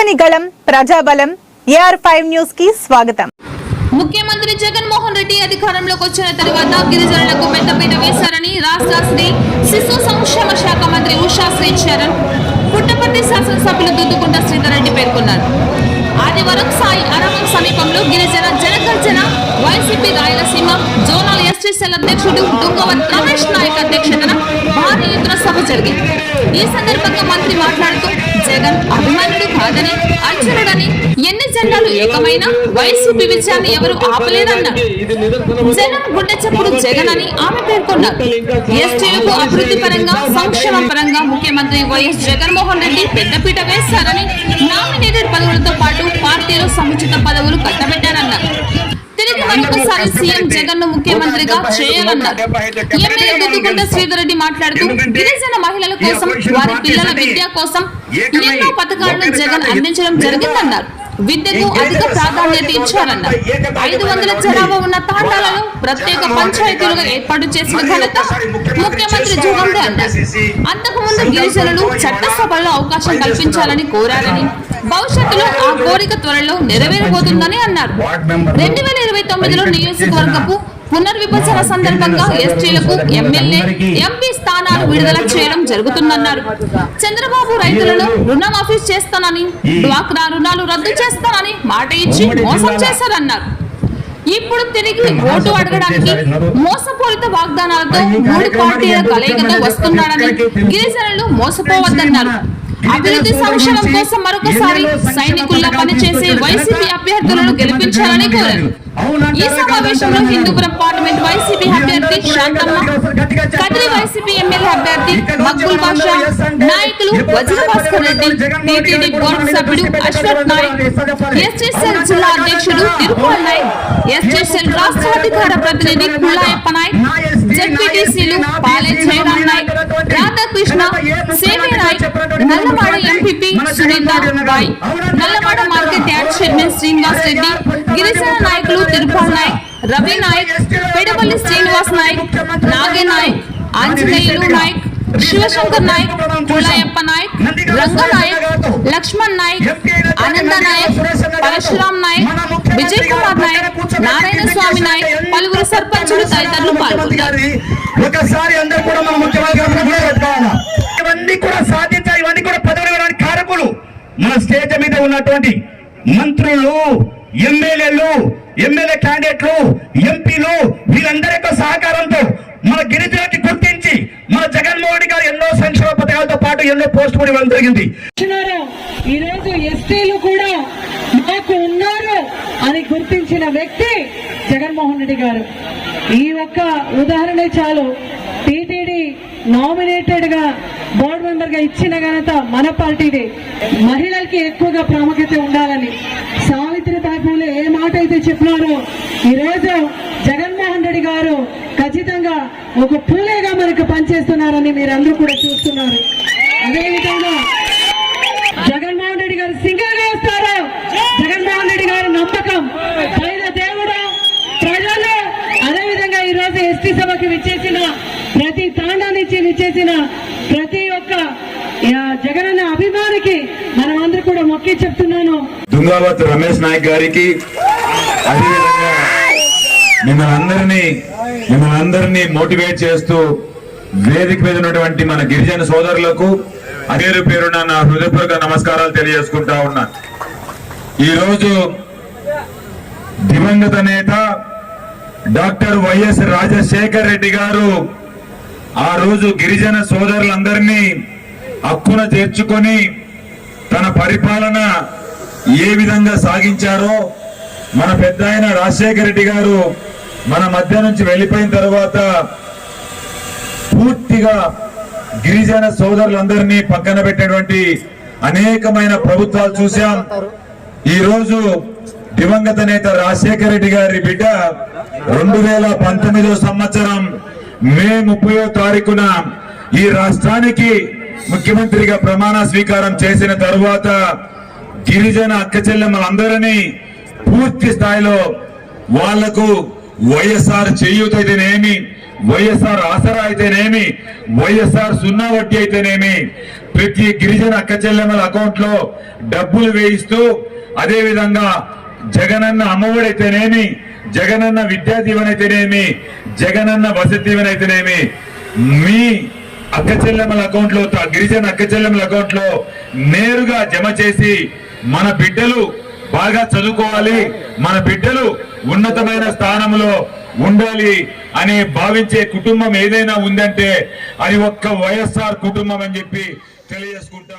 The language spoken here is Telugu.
ప్రజని గళం ప్రజాబలం AR5 న్యూస్ కి స్వాగతం. ముఖ్యమంత్రి జగన్మోహన్ రెడ్డి అధికారంలోకి వచ్చిన తర్వాత గిరిజనులకు పెద్దపీట వేశారని రాష్ట్ర స్త్రీ శిశు సంక్షేమ శాఖ మంత్రి ఉషా శ్రీ చరణ్ పుట్టపర్తి శాసనసభ్యులు దుద్దుకుంట శ్రీధర్ రెడ్డి పేర్కొన్నారు. ఆదివారం సాయి అరవం సమీపంలో గిరిజన Jana Garjana YCP Rayalaseema zonal ST cell అధ్యక్షుడు దుంగవత్ రమేష్ నాయక్ అధ్యక్షతన భారీ ఎత్తున సభ జరిగింది. ఈ సందర్భంగా మంత్రి మాట్లాడుతూ జగన్ అభిమానుడు కాదని అర్జునుడని ఎన్ని జెండాలు ఏకమైన వైసీపీ విజయాన్ని ఎవరు ఆపలేరన్నారు. జనం గుండె చప్పుడు జగన్ అని ఆమె పేర్కొన్నారు. ఎస్టీలకు అభివృద్ధి పరంగా సంక్షేమ పరంగా ముఖ్యమంత్రి వైఎస్ జగన్మోహన్ రెడ్డి పెద్దపీట వేశారని నామినేటెడ్ పదవులతో పాటు పార్టీలో సముచిత పదవులు కట్టబెట్టారన్నారు. తిరిగి మరొకసారి సీఎం జగన్ ను ముఖ్యమంత్రిగా చేయాలన్నారు. ఎమ్మెల్యే దుద్దుకుంట శ్రీధర్ రెడ్డి మాట్లాడుతూ గిరిజన మహిళల కోసం వారి పిల్లల విద్య కోసం ఎన్నో పథకాలను జగన్ అందించడం జరిగిందన్నారు. విద్యకు అధిక ప్రాధాన్యత ఇచ్చారన్నారు. 500 జనాభా ఉన్న తాండాలను ప్రత్యేక పంచాయతీలుగా ఏర్పాటు చేసిన ఘనత ముఖ్యమంత్రి జగన్దే అన్నారు. అంతకుముందు గిరిజనులు చట్టసభల్లో అవకాశం కల్పించాలని కోరారని భవిష్యత్తులో ఆ కోరిక త్వరలో నెరవేరబోతుందని అన్నారు. 2029లో నియోజకవర్గపు పునర్విభజన సందర్భంగా ఎస్టీలకు ఎమ్మెల్యే ఎంపీ స్థానాలు విడుదల చేయడం జరుగుతుందన్నారు. చంద్రబాబు రైతులను రుణమాఫీ చేస్తానని డ్వాక్రా రుణాలు రద్దు చేస్తానని మాట ఇచ్చి మోసం చేశారన్నారు. ఇప్పుడు తిరిగి ఓటు అడగడానికి మోసపూరిత వాగ్దానాలతో 3 పార్టీల కలయికతో వస్తున్నాడని గిరిజనులు మోసపోవద్దన్నారు. అభివృద్ధి సంక్షేమం కోసం మరొకసారి సైనికుల్లా పనిచేసే వైసీపీ అభ్యర్థులను గెలిపించాలని కోరారు. ఈ సమావేశంలో హిందూపురం పార్లమెంట్ వైసీపీ అభ్యర్థి శాంతమ్మ, కదిరి వైసీపీ ఎమ్మెల్యే అభ్యర్థి మక్బుల్ బాషా, నాయకులు వజ్రభాస్కర్ రెడ్డి, టీటీడీ బోర్డు సభ్యుడు అశ్వత్ నాయక్, ఎస్టీసెల్ జిల్లా అధ్యక్షుడు తిరుపాల్ నాయక్, ఎస్టీసెల్ రాష్ట్ర అధికార ప్రతినిధి కుల్లాయప్ప నాయక్, జెడ్పీటీసీలు పాలే Jayaram Nayak, Radhakrishna, Seve Nayak, Nallamada MPP Sunindar Bai, Nallamada market yard chairman Srinivas Reddy, గిరిజన నాయకులు తిరుపాల్ నాయక్, రవి నాయక్, పెడపల్లి శ్రీనివాస్ నాయక్, నాగే నాయక్, ఆంజనేయులు నాయక్, శివశంకర్ నాయక్, కుల్లాయప్ప నాయక్, రంగ నాయక్, లక్ష్మణ్ నాయక్, ఆనంద నాయక్, పరశురామ్ నాయక్, విజయ్ కుమార్ నాయక్, నారాయణ స్వామి నాయక్, పలువురు సర్పంచులు తదితరులు పాల్గొన్నారు. ఒకసారి అందరూ కూడా మన ఇవన్నీ కూడా సాధించాలి. ఇవన్నీ కూడా పదవులు ఇవ్వడానికి కారకులు మన స్టేజ్ మీద ఉన్నటువంటి మంత్రులు, ఎమ్మెల్యేలు, ఎమ్మెల్యే క్యాండిడేట్లు, ఎంపీలు, వీరందరి యొక్క సహకారంతో మన గిరిజనులకి గుర్తించి మన జగన్మోహన్ గారు ఎన్నో సంక్షేమ పథకాలతో పాటు ఎన్నో పోస్ట్ కూడా ఇవ్వడం జరిగింది. ఈ రోజు ఎస్టీలు కూడా మాకు ఉన్నారు అని గుర్తించిన వ్యక్తి జగన్మోహన్ రెడ్డి గారు. ఈ ఒక్క ఉదాహరణ చాలు. టీటీడీ నామినేటెడ్ గా బోర్డు మెంబర్ గా ఇచ్చిన ఘనత మన పార్టీది. మహిళలకి ఎక్కువగా ప్రాముఖ్యత ఉండాలని సావిత్రిబాయి పూలే ఏ మాట అయితే చెప్పినారో ఈ రోజు జగన్మోహన్ రెడ్డి గారు ఖచ్చితంగా ఒక పూలేగా మనకు పనిచేస్తున్నారని మీరందరూ కూడా చూస్తున్నారు. అదేవిధంగా జగన్మోహన్ రెడ్డి గారు సింగిల్ గా వస్తారు. జగన్మోహన్ రెడ్డి గారి నమ్మకం పైన దేవుడు, ప్రజలు, అదేవిధంగా ఈ రోజు ఎస్టీ సభకి విచ్చేసిన ప్రతి తాండా నుంచి విచ్చేసిన ప్రతి ఒక్క జగనన్న అభిమానికి మనమందరూ కూడా మొక్కి చెప్తున్నాను. దుంగవత్ రమేష్ నాయక్ గారికి, అదేవిధంగా మిమ్మల్ని అందరినీ మోటివేట్ చేస్తూ వేదిక మీద ఉన్నటువంటి మన గిరిజన సోదరులకు పేరు పేరున నా హృదయపూర్వక నమస్కారాలు తెలియజేసుకుంటా ఉన్నా. ఈరోజు దివంగత నేత డాక్టర్ వైఎస్ రాజశేఖర్ రెడ్డి గారు ఆ రోజు గిరిజన సోదరులందరినీ హక్కున చేర్చుకొని తన పరిపాలన ఏ విధంగా సాగించారో, మన పెద్ద ఆయన రాజశేఖర రెడ్డి గారు మన మధ్య నుంచి వెళ్లిపోయిన తర్వాత పూర్తిగా గిరిజన సోదరులందరినీ పక్కన పెట్టినటువంటి అనేకమైన ప్రభుత్వాలు చూశాం. ఈ రోజు దివంగత నేత రాజశేఖర రెడ్డి గారి బిడ్డ 2019 సంవత్సరం మే 30వ తారీఖున ఈ రాష్ట్రానికి ముఖ్యమంత్రిగా ప్రమాణ స్వీకారం చేసిన తరువాత గిరిజన అక్క చెల్లెమ్మలందరినీ పూర్తి స్థాయిలో వాళ్లకు వైఎస్ఆర్ చేయూత అయితేనేమి, వైఎస్ఆర్ ఆసరా అయితేనేమి, వైఎస్ఆర్ సున్నా వడ్డీ అయితేనేమి, ప్రతి గిరిజన అక్క చెల్లెమ్మల అకౌంట్ లో డబ్బులు వేయిస్తూ, అదే విధంగా జగనన్న అమ్మఒడి అయితేనేమి, జగనన్న విద్యా దీవెన అయితేనేమి, జగనన్న వసతి దీవెన అయితేనేమి మీ అక్క చెల్లెమ్మల అకౌంట్ లో, గిరిజన అక్క చెల్లెమ్మల అకౌంట్ లో నేరుగా జమ చేసి మన బిడ్డలు బాగా చదువుకోవాలి, మన బిడ్డలు ఉన్నతమైన స్థానంలో ఉండాలి అని భావించే కుటుంబం ఏదైనా ఉందంటే అది ఒక్క వైఎస్ఆర్ కుటుంబం అని చెప్పి తెలియజేసుకుంటా